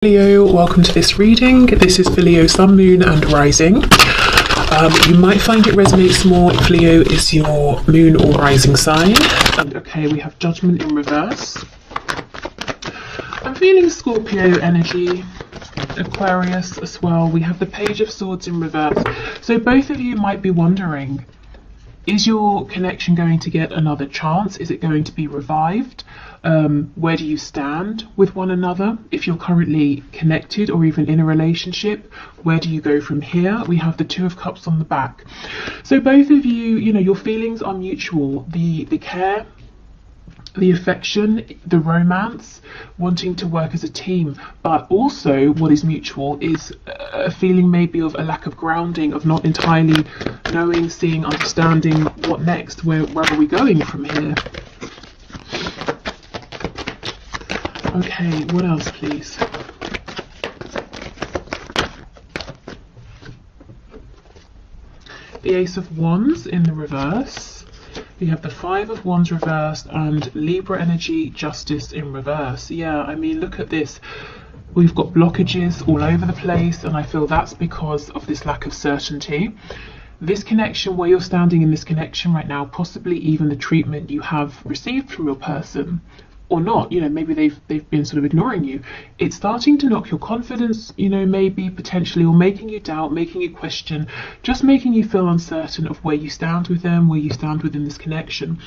Leo, welcome to this reading. This is for Leo, Sun, Moon and Rising. You might find it resonates more if Leo is your moon or rising sign. Okay, we have Judgment in reverse. I'm feeling Scorpio energy, Aquarius as well. We have the Page of Swords in reverse. So both of you might be wondering, is your connection going to get another chance? Is it going to be revived? Where do you stand with one another? If you're currently connected or even in a relationship, where do you go from here? We have the Two of Cups on the back. So both of you, your feelings are mutual. The care, the affection, the romance, wanting to work as a team, but also what is mutual is a feeling maybe of a lack of grounding, of not entirely knowing, seeing, understanding what next, where are we going from here? Okay, what else please? The Ace of Wands in the reverse. We have the Five of Wands reversed and Libra energy, Justice in reverse. Yeah, I mean, look at this. We've got blockages all over the place, and I feel that's because of this lack of certainty. This connection, where you're standing in this connection right now, possibly even the treatment you have received from your person, or not, maybe they've been sort of ignoring you. It's starting to knock your confidence, maybe potentially, or making you doubt, making you question, just making you feel uncertain of where you stand with them, where you stand within this connection.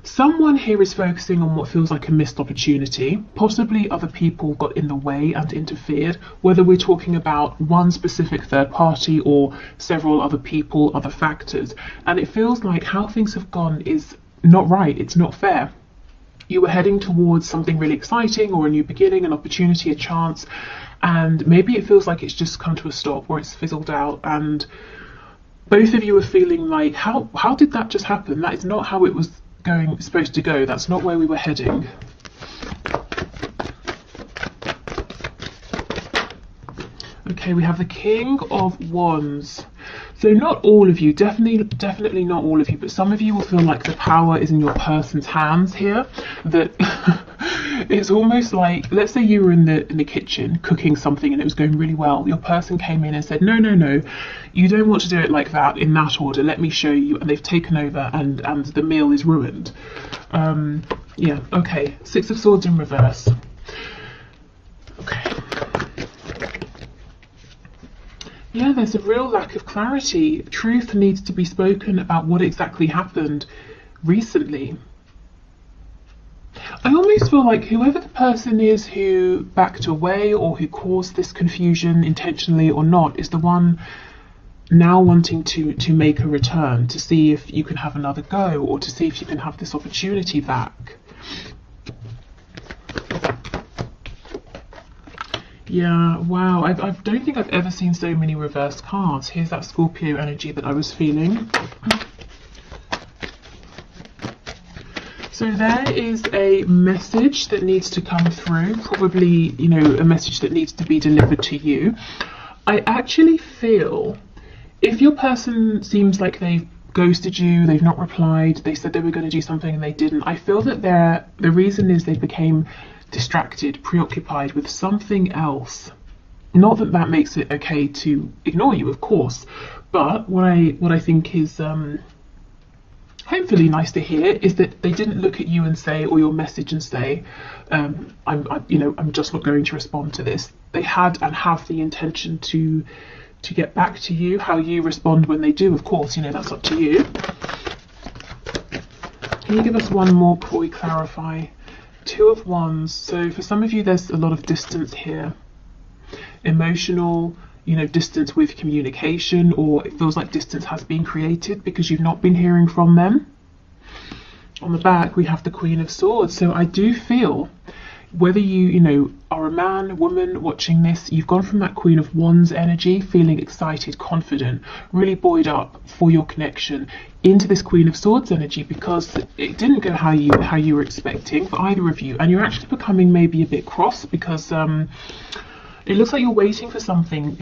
Someone here is focusing on what feels like a missed opportunity. Possibly other people got in the way and interfered, whether we're talking about one specific third party or several other people, other factors. And it feels like how things have gone is not right, it's not fair. You were heading towards something really exciting, or a new beginning, an opportunity, a chance, and maybe it feels like it's just come to a stop, or it's fizzled out, and both of you are feeling like, how did that just happen? That is not how it was supposed to go. That's not where we were heading. Okay, we have the King of Wands. So not all of you, definitely not all of you, but some of you will feel like the power is in your person's hands here. That it's almost like, let's say you were in the kitchen cooking something and it was going really well. Your person came in and said, no, you don't want to do it like that, in that order. Let me show you. And they've taken over and the meal is ruined. Yeah, okay. Six of Swords in reverse. Okay. Yeah, there's a real lack of clarity. Truth needs to be spoken about what exactly happened recently. I almost feel like whoever the person is who backed away or who caused this confusion, intentionally or not, is the one now wanting to make a return, to see if you can have another go, or to see if you can have this opportunity back. Yeah, wow, I don't think I've ever seen so many reversed cards. Here's that Scorpio energy that I was feeling. So there is a message that needs to come through, probably, a message that needs to be delivered to you. I actually feel if your person seems like they've ghosted you, they've not replied, they said they were going to do something and they didn't, I feel that the reason is they became distracted, preoccupied with something else. Not that makes it okay to ignore you, of course, but what I think is hopefully nice to hear is that they didn't look at you and say, or your message and say, I'm just not going to respond to this. They had and have the intention to get back to you. How you respond when they do, of course, that's up to you. Can you give us one more before we clarify? Two of Wands. So for some of you, there's a lot of distance here. Emotional, distance with communication, or it feels like distance has been created because you've not been hearing from them. On the back, we have the Queen of Swords. So I do feel, whether you, are a man, woman watching this, you've gone from that Queen of Wands energy, feeling excited, confident, really buoyed up for your connection, into this Queen of Swords energy because it didn't go how you were expecting for either of you, and you're actually becoming maybe a bit cross because it looks like you're waiting for something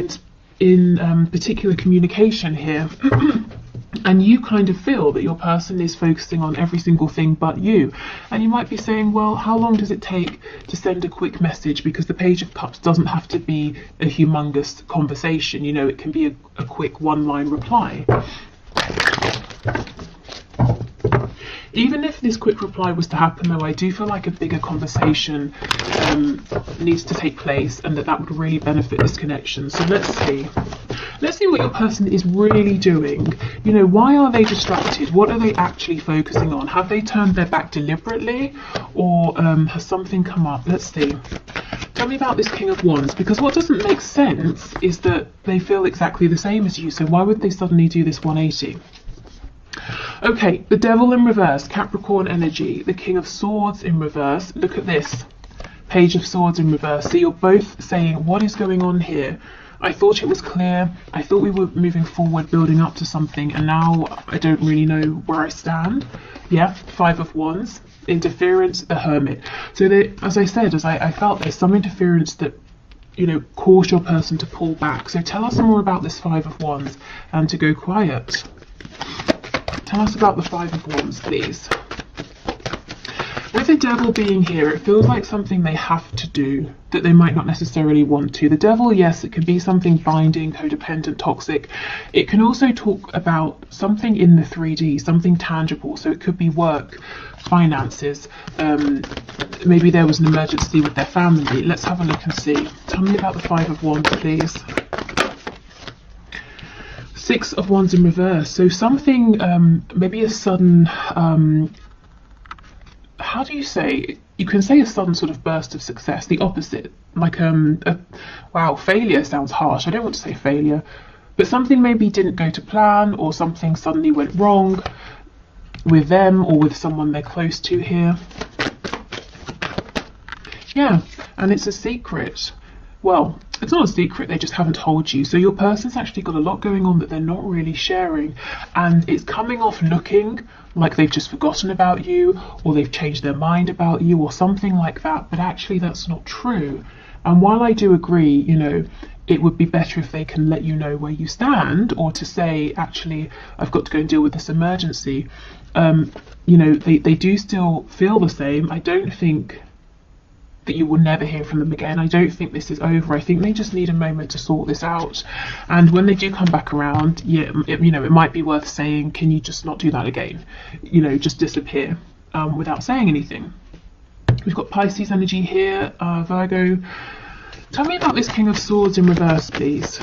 in particular communication here. and you kind of feel that your person is focusing on every single thing but you. And you might be saying, well, how long does it take to send a quick message? Because the Page of Cups doesn't have to be a humongous conversation, you know, it can be a quick one-line reply. Even if this quick reply was to happen, though, I do feel like a bigger conversation needs to take place, and that would really benefit this connection. So let's see. Let's see what your person is really doing. You know, why are they distracted? What are they actually focusing on? Have they turned their back deliberately, or has something come up? Let's see. Tell me about this King of Wands, because what doesn't make sense is that they feel exactly the same as you. So why would they suddenly do this 180? Okay, the Devil in reverse, Capricorn energy, the King of Swords in reverse. Look at this, Page of Swords in reverse. So you're both saying, what is going on here? I thought it was clear. I thought we were moving forward, building up to something, and now I don't really know where I stand. Yeah, Five of Wands, interference, the Hermit. So as I said, I felt there's some interference that, you know, caused your person to pull back. So tell us more about this Five of Wands and to go quiet. Tell us about the Five of Wands, please. With the Devil being here, it feels like something they have to do that they might not necessarily want to. The Devil, yes, it can be something binding, codependent, toxic. It can also talk about something in the 3D, something tangible. So it could be work, finances, maybe there was an emergency with their family. Let's have a look and see. Tell me about the Five of Wands, please. Six of Wands in reverse. So something, maybe a sudden, how do you say? You can say a sudden sort of burst of success. The opposite, like wow, failure sounds harsh. I don't want to say failure, but something maybe didn't go to plan, or something suddenly went wrong with them or with someone they're close to here. Yeah, and it's a secret. Well, it's not a secret, they just haven't told you. So your person's actually got a lot going on that they're not really sharing, and it's coming off looking like they've just forgotten about you, or they've changed their mind about you, or something like that, but actually that's not true. And while I do agree, you know, it would be better if they can let you know where you stand, or to say, actually, I've got to go and deal with this emergency. You know, they do still feel the same. I don't think that you will never hear from them again. I don't think this is over. I think they just need a moment to sort this out. And when they do come back around, yeah, you know, it might be worth saying, can you just not do that again? You know, just disappear without saying anything. We've got Pisces energy here, Virgo. Tell me about this King of Swords in reverse, please.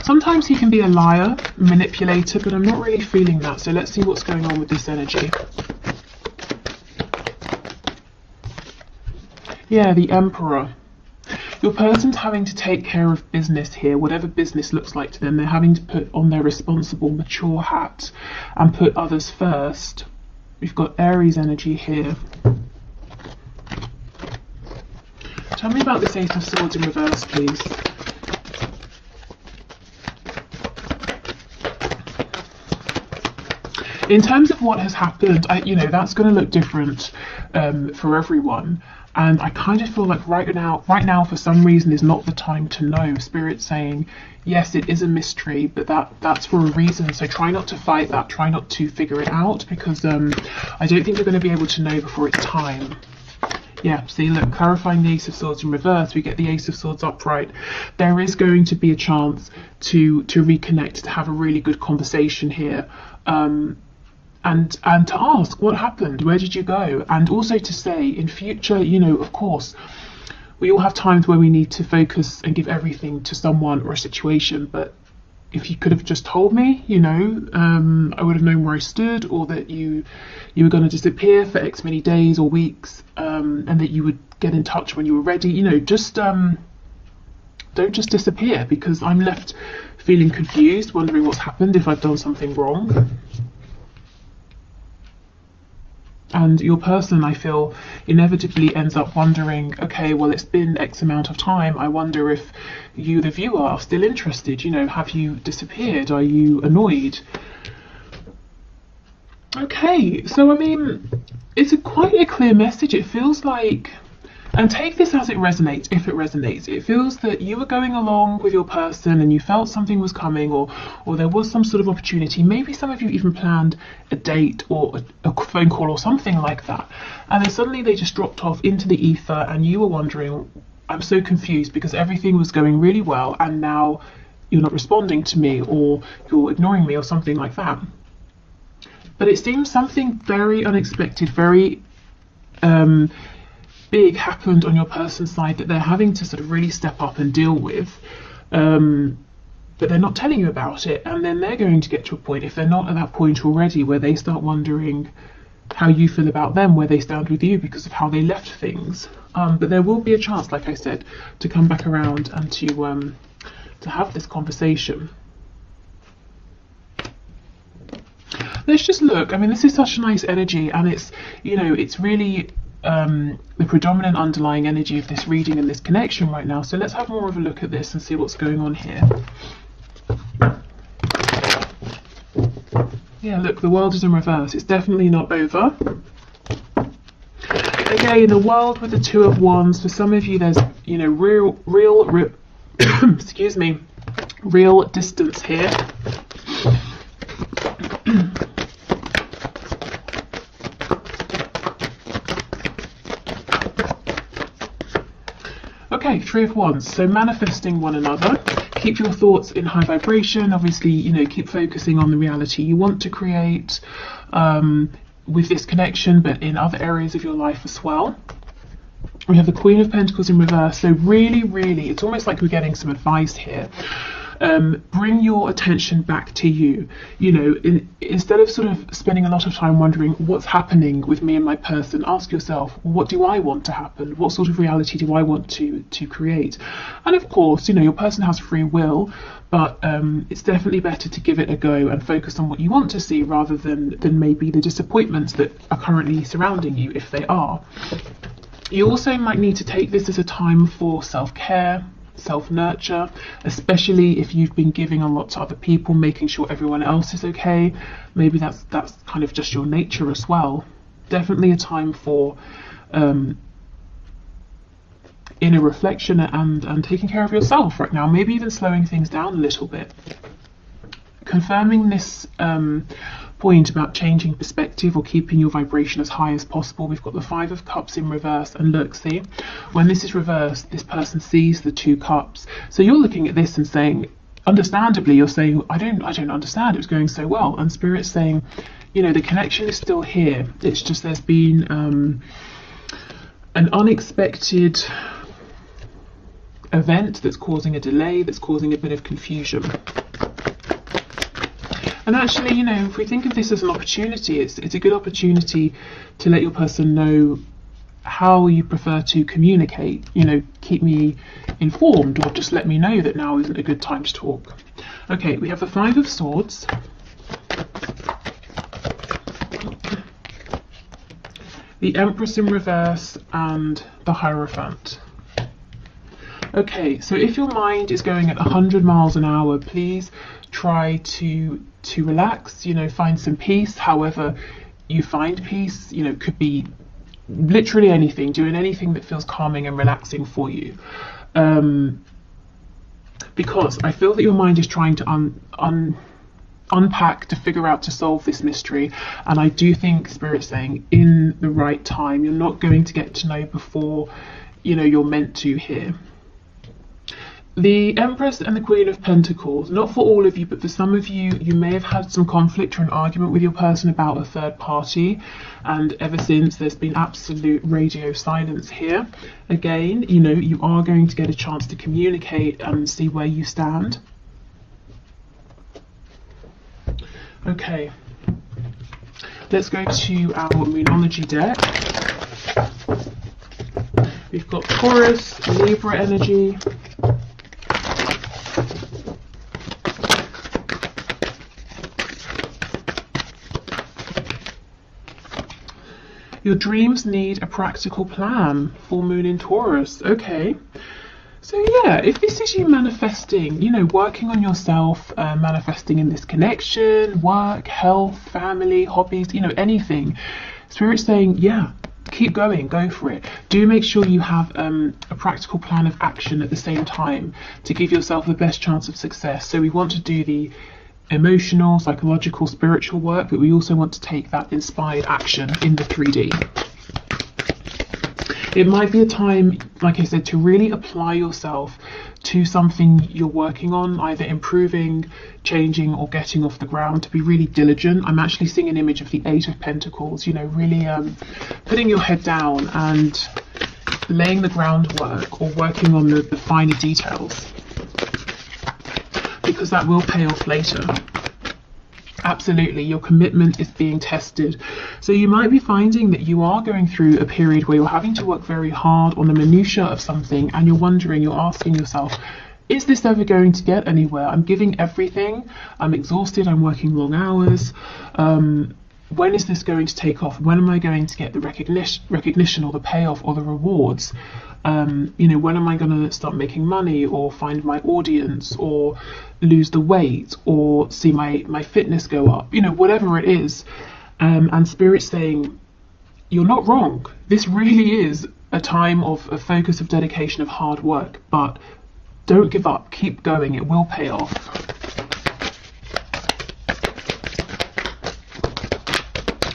Sometimes he can be a liar, manipulator, but I'm not really feeling that. So let's see what's going on with this energy. Yeah, the Emperor. Your person's having to take care of business here, whatever business looks like to them. They're having to put on their responsible, mature hat and put others first. We've got Aries energy here. Tell me about this Ace of Swords in reverse, please. In terms of what has happened, you know, that's going to look different for everyone. And I kind of feel like right now, for some reason, is not the time to know. Spirit's saying, yes, it is a mystery, but that's for a reason. So try not to fight that. Try not to figure it out, because I don't think you're going to be able to know before it's time. Yeah, see, look, clarifying the Ace of Swords in reverse, we get the Ace of Swords upright. There is going to be a chance to reconnect, to have a really good conversation here. And to ask what happened, where did you go? And also to say in future, you know, of course, we all have times where we need to focus and give everything to someone or a situation, but if you could have just told me, you know, I would have known where I stood, or that you were going to disappear for X many days or weeks, and that you would get in touch when you were ready. You know, just don't just disappear, because I'm left feeling confused, wondering what's happened, if I've done something wrong. And your person, I feel, inevitably ends up wondering, okay, well, it's been X amount of time. I wonder if you, the viewer, are still interested. You know, have you disappeared? Are you annoyed? Okay, so I mean, it's quite a clear message. It feels like And take this as it resonates, if it resonates. It feels that you were going along with your person and you felt something was coming, or there was some sort of opportunity. Maybe some of you even planned a date or a phone call or something like that. And then suddenly they just dropped off into the ether and you were wondering, I'm so confused because everything was going really well and now you're not responding to me, or you're ignoring me, or something like that. But it seems something very unexpected, very big happened on your person's side that they're having to sort of really step up and deal with, but they're not telling you about it. And then they're going to get to a point, if they're not at that point already, where they start wondering how you feel about them, where they stand with you because of how they left things. But there will be a chance, like I said, to come back around and to have this conversation. Let's just look. I mean, this is such a nice energy, and it's, you know, it's really the predominant underlying energy of this reading and this connection right now. So let's have more of a look at this and see what's going on here. Yeah, look, the world is in reverse. It's definitely not over. Again, the world with the Two of Wands. For some of you, there's, you know, real excuse me, real distance here. Okay, Three of Wands. So manifesting one another. Keep your thoughts in high vibration. Obviously, you know, keep focusing on the reality you want to create with this connection, but in other areas of your life as well. We have the Queen of Pentacles in reverse. So really, it's almost like we're getting some advice here. Bring your attention back to you. You know, instead of sort of spending a lot of time wondering what's happening with me and my person, ask yourself, what do I want to happen? What sort of reality do I want to create? And of course, you know, your person has free will, but it's definitely better to give it a go and focus on what you want to see rather than maybe the disappointments that are currently surrounding you, if they are. You also might need to take this as a time for self-care, self-nurture, especially if you've been giving a lot to other people, making sure everyone else is okay. Maybe that's kind of just your nature as well. Definitely a time for inner reflection and taking care of yourself right now. Maybe even slowing things down a little bit. Confirming this point about changing perspective or keeping your vibration as high as possible. We've got the Five of Cups in reverse, and look, see, when this is reversed, this person sees the Two Cups. So you're looking at this and saying, understandably, you're saying, I don't understand, it was going so well. And Spirit's saying, you know, the connection is still here. It's just there's been an unexpected event that's causing a delay, that's causing a bit of confusion. And actually, you know, if we think of this as an opportunity, it's a good opportunity to let your person know how you prefer to communicate. You know, keep me informed, or just let me know that now isn't a good time to talk. Okay, we have the Five of Swords. The Empress in reverse and the Hierophant. Okay, so if your mind is going at 100 miles an hour, please try to relax, you know, find some peace. However you find peace, you know, could be literally anything, doing anything that feels calming and relaxing for you. Because I feel that your mind is trying to unpack, to figure out, to solve this mystery. And I do think Spirit's saying in the right time. You're not going to get to know before, you know, you're meant to here. The Empress and the Queen of Pentacles, not for all of you, but for some of you, you may have had some conflict or an argument with your person about a third party, and ever since there's been absolute radio silence here. Again, you know, you are going to get a chance to communicate and see where you stand. Okay, let's go to our Moonology deck. We've got Taurus, Libra energy. Your dreams need a practical plan. Full moon in Taurus. Okay. So yeah, if this is you manifesting, you know, working on yourself, manifesting in this connection, work, health, family, hobbies, you know, anything. Spirit's saying, yeah, keep going, go for it. Do make sure you have a practical plan of action at the same time to give yourself the best chance of success. So we want to do the emotional, psychological, spiritual work, but we also want to take that inspired action in the 3D. It might be a time, like I said, to really apply yourself to something you're working on, either improving, changing, or getting off the ground, to be really diligent. I'm actually seeing an image of the 8 of Pentacles, you know, really putting your head down and laying the groundwork or working on the finer details, because that will pay off later. Absolutely, your commitment is being tested. So you might be finding that you are going through a period where you're having to work very hard on the minutiae of something, and you're wondering, you're asking yourself, is this ever going to get anywhere? I'm giving everything, I'm exhausted, I'm working long hours. When is this going to take off? When am I going to get the recognition or the payoff or the rewards? You know, when am I going to start making money or find my audience or lose the weight or see my fitness go up? You know, whatever it is. And Spirit's saying, you're not wrong. This really is a time of a focus, of dedication, of hard work. But don't give up. Keep going. It will pay off.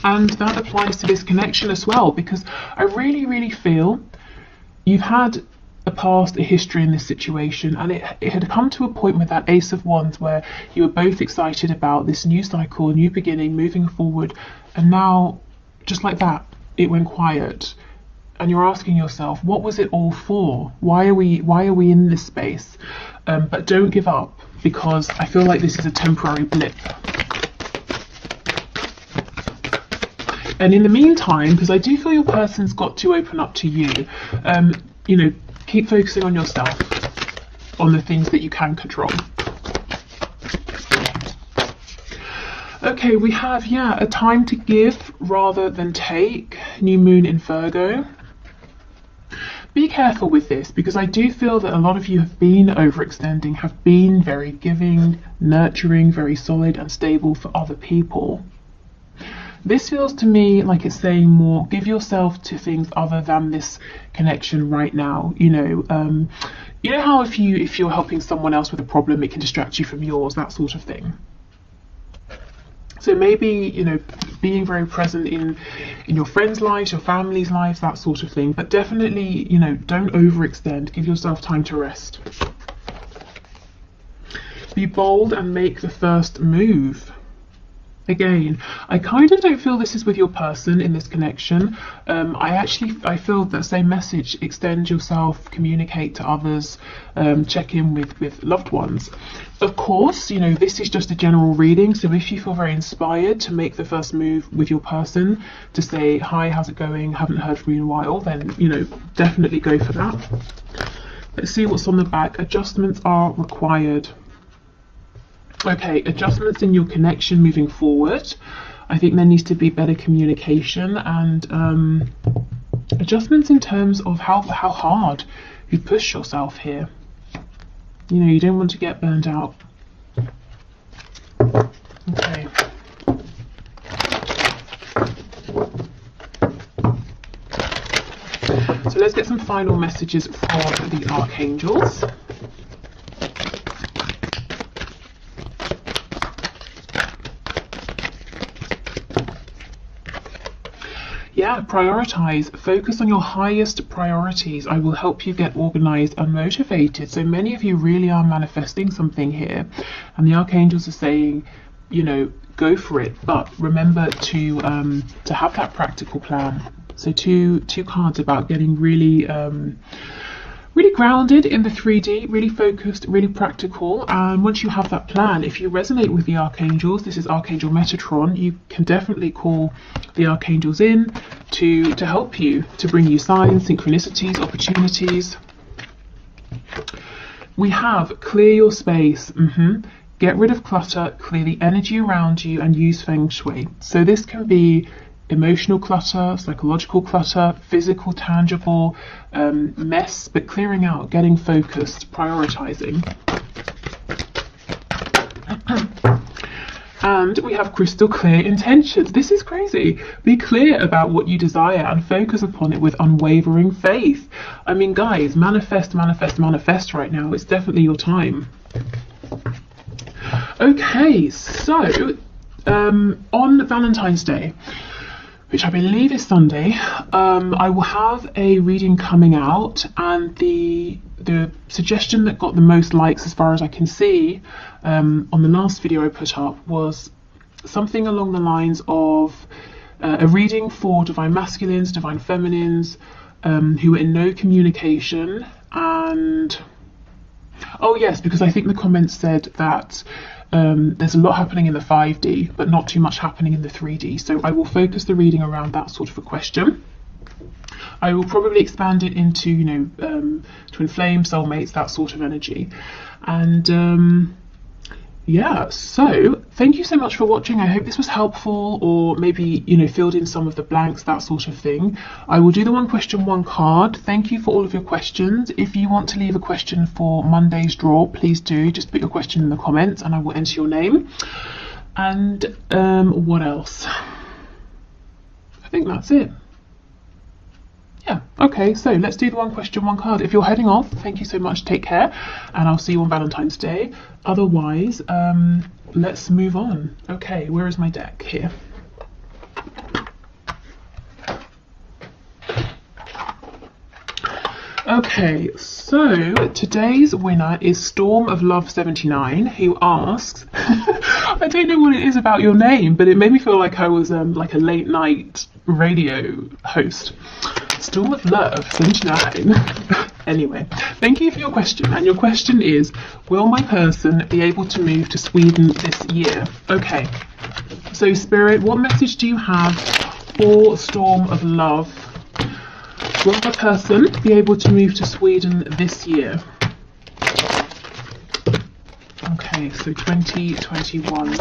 And that applies to this connection as well, because I really, really feel you've had a past, a history in this situation, and it had come to a point with that Ace of Wands where you were both excited about this new cycle, new beginning, moving forward, and now, just like that, it went quiet. And you're asking yourself, what was it all for? Why are we in this space? But don't give up, because I feel like this is a temporary blip. And in the meantime, because I do feel your person's got to open up to you, you know, keep focusing on yourself, on the things that you can control. Okay, we have, a time to give rather than take. New moon in Virgo. Be careful with this, because I do feel that a lot of you have been overextending, have been very giving, nurturing, very solid and stable for other people. This feels to me like it's saying more, give yourself to things other than this connection right now. You know how if you're helping someone else with a problem, it can distract you from yours, that sort of thing. So maybe, you know, being very present in your friends' lives, your family's lives, that sort of thing. But definitely, you know, don't overextend. Give yourself time to rest. Be bold and make the first move. Again, I kind of don't feel this is with your person in this connection. I feel that same message. Extend yourself, communicate to others, check in with loved ones. Of course, you know, this is just a general reading, so if you feel very inspired to make the first move with your person, to say, hi, how's it going, haven't heard from you in a while, then, you know, definitely go for that. Let's see what's on the back. Adjustments are required. Okay, adjustments in your connection moving forward. I think there needs to be better communication and adjustments in terms of how hard you push yourself here. You know, you don't want to get burned out. Okay. So let's get some final messages from the archangels. Prioritize. Focus on your highest priorities. I will help you get organized and motivated. So many of you really are manifesting something here, and the archangels are saying, you know, go for it, but remember to have that practical plan. So two cards about getting really really grounded in the 3D, really focused, really practical. And once you have that plan, if you resonate with the archangels, this is Archangel Metatron, you can definitely call the archangels in to help you, to bring you signs, synchronicities, opportunities. We have clear your space. Get rid of clutter, clear the energy around you, and use feng shui. So this can be emotional clutter, psychological clutter, physical, tangible mess, but clearing out, getting focused, prioritizing. And And we have crystal clear intentions. This is crazy. Be clear about what you desire and focus upon it with unwavering faith. I mean, guys, manifest, manifest, manifest right now. It's definitely your time. Okay, so on Valentine's Day, which I believe is Sunday, I will have a reading coming out, and the suggestion that got the most likes as far as I can see on the last video I put up was something along the lines of a reading for divine masculines, divine feminines, who are in no communication. And oh yes, because I think the comments said that there's a lot happening in the 5D, but not too much happening in the 3D. So I will focus the reading around that sort of a question. I will probably expand it into, you know, twin flame, soulmates, that sort of energy. And yeah, so thank you so much for watching. I hope this was helpful, or maybe, you know, filled in some of the blanks, that sort of thing. I will do the one question, one card. Thank you for all of your questions. If you want to leave a question for Monday's draw, please do. Just put your question in the comments and I will enter your name. And what else? I think that's it. Yeah, okay, so let's do the one question, one card. If you're heading off, thank you so much, take care, and I'll see you on Valentine's Day. Otherwise, let's move on. Okay, where is my deck? Here. Okay, so today's winner is Storm of Love 79, who asks, I don't know what it is about your name, but it made me feel like I was like a late night radio host. Storm of Love 79. Anyway, thank you for your question, and your question is, will my person be able to move to Sweden this year? Okay, so Spirit, what message do you have for Storm of Love? Will my person be able to move to Sweden this year? Okay, so 2021.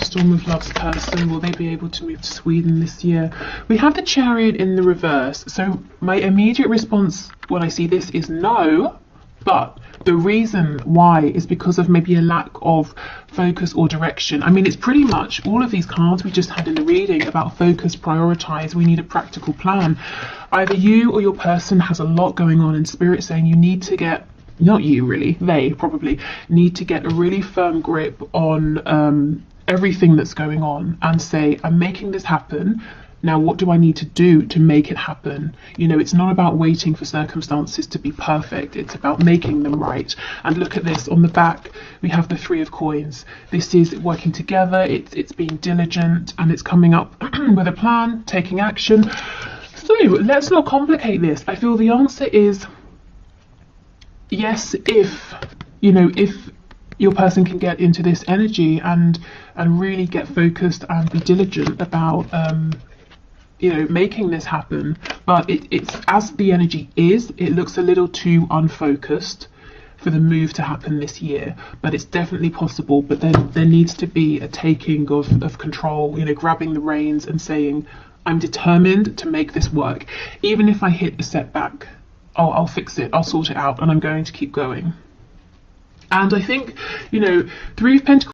Storm of Love's person, will they be able to move to Sweden this year? We have the Chariot in the reverse, so my immediate response when I see this is no, but the reason why is because of maybe a lack of focus or direction. I mean, it's pretty much all of these cards we just had in the reading about focus, prioritize. We need a practical plan. Either you or your person has a lot going on, in Spirit saying you need to get, not you really, they probably need to get a really firm grip on everything that's going on and say, I'm making this happen. Now, what do I need to do to make it happen? You know, it's not about waiting for circumstances to be perfect. It's about making them right. And look at this on the back. We have the Three of Coins. This is working together. It's being diligent, and it's coming up with a plan, taking action. So let's not complicate this. I feel the answer is yes, if, you know, if your person can get into this energy and really get focused and be diligent about you know, making this happen. But it's as the energy is, it looks a little too unfocused for the move to happen this year, but it's definitely possible. But then there needs to be a taking of control, you know, grabbing the reins and saying, I'm determined to make this work. Even if I hit a setback, I'll fix it, I'll sort it out, and I'm going to keep going. And I think, you know, Three of Pentacles